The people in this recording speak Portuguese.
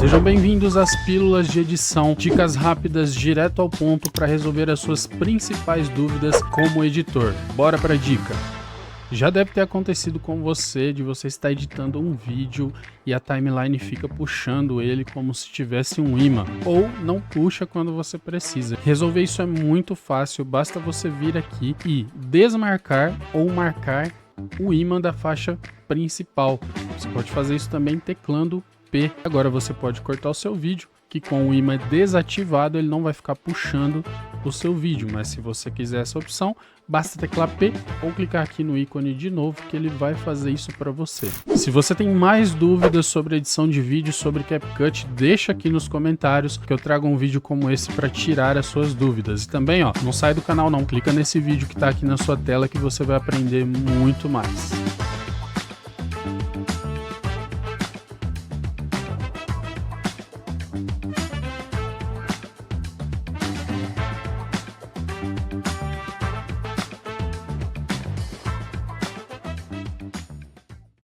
Sejam bem-vindos às pílulas de edição, dicas rápidas direto ao ponto para resolver as suas principais dúvidas como editor. Bora para a dica! Já deve ter acontecido com você, de você estar editando um vídeo e a timeline fica puxando ele como se tivesse um imã, ou não puxa quando você precisa. Resolver isso é muito fácil, basta você vir aqui e desmarcar ou marcar o imã da faixa principal. Você pode fazer isso também teclando P. Agora você pode cortar o seu vídeo, que com o imã desativado ele não vai ficar puxando o seu vídeo, mas se você quiser essa opção, basta teclar P ou clicar aqui no ícone de novo que ele vai fazer isso para você. Se você tem mais dúvidas sobre edição de vídeo, sobre CapCut, deixa aqui nos comentários que eu trago um vídeo como esse para tirar as suas dúvidas. E também, ó, não sai do canal não, clica nesse vídeo que está aqui na sua tela que você vai aprender muito mais.